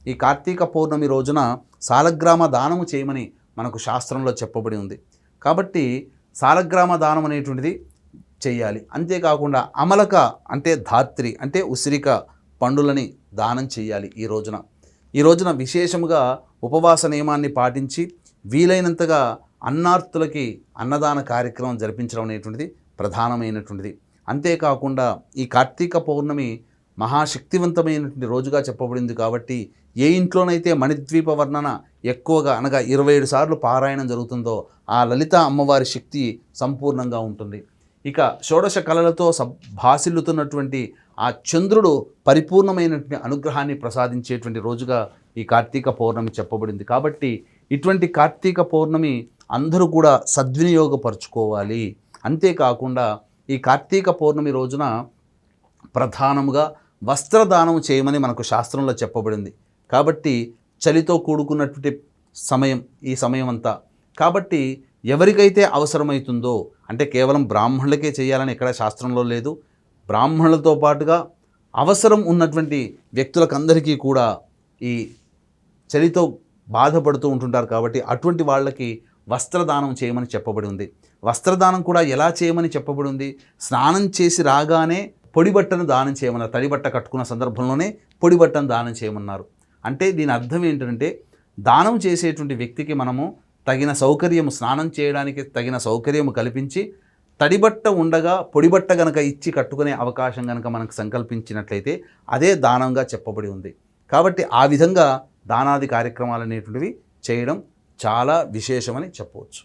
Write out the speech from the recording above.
ఈ కార్తీక పౌర్ణమి రోజున సాలగ్రామ దానము చేయమని మనకు శాస్త్రంలో చెప్పబడి ఉంది. కాబట్టి సాలగ్రామ దానం అనేటువంటిది చేయాలి. అంతేకాకుండా అమలక అంటే ధాత్రి అంటే ఉసిరిక పండులని దానం చేయాలి. ఈ రోజున విశేషముగా ఉపవాస నియమాన్ని పాటించి వీలైనంతగా అన్నార్తులకి అన్నదాన కార్యక్రమం జరిపించడం అనేటువంటిది ప్రధానమైనటువంటిది. అంతేకాకుండా ఈ కార్తీక పౌర్ణమి మహాశక్తివంతమైనటువంటి రోజుగా చెప్పబడింది. కాబట్టి ఏ ఇంట్లోనైతే మణిద్వీప వర్ణన ఎక్కువగా అనగా 27 సార్లు పారాయణం జరుగుతుందో ఆ లలిత అమ్మవారి శక్తి సంపూర్ణంగా ఉంటుంది. ఇక షోడశ కళలతో భాసిల్లుతున్నటువంటి ఆ చంద్రుడు పరిపూర్ణమైనటువంటి అనుగ్రహాన్ని ప్రసాదించేటువంటి రోజుగా ఈ కార్తీక పౌర్ణమి చెప్పబడింది. కాబట్టి ఇటువంటి కార్తీక పౌర్ణమి అందరూ కూడా సద్వినియోగపరుచుకోవాలి. అంతేకాకుండా ఈ కార్తీక పౌర్ణమి రోజున ప్రధానముగా వస్త్రదానం చేయమని మనకు శాస్త్రంలో చెప్పబడింది. కాబట్టి చలితో కూడుకున్నటువంటి ఈ సమయం అంతా కాబట్టి ఎవరికైతే అవసరమవుతుందో అంటే కేవలం బ్రాహ్మణులకే చేయాలని ఎక్కడ శాస్త్రంలో లేదు. బ్రాహ్మణులతో పాటుగా అవసరం ఉన్నటువంటి వ్యక్తులకందరికీ కూడా ఈ చలితో బాధపడుతూ ఉంటుంటారు. కాబట్టి అటువంటి వాళ్ళకి వస్త్రదానం చేయమని చెప్పబడి ఉంది. వస్త్రదానం కూడా ఎలా చేయమని చెప్పబడి ఉంది? స్నానం చేసి రాగానే పొడి బట్టను దానం చేయమన్నారు. తడి బట్ట కట్టుకున్న సందర్భంలోనే పొడి బట్టను దానం చేయమన్నారు. అంటే దీని అర్థం ఏంటంటే దానం చేసేటువంటి వ్యక్తికి మనము తగిన సౌకర్యం, స్నానం చేయడానికి తగిన సౌకర్యం కల్పించి తడిబట్ట ఉండగా పొడిబట్ట గనక ఇచ్చి కట్టుకునే అవకాశం గనక మనకు సంకల్పించినట్లయితే అదే దానంగా చెప్పబడి ఉంది. కాబట్టి ఆ విధంగా దానాది కార్యక్రమాలు అనేటువంటివి చేయడం చాలా విశేషమని చెప్పవచ్చు.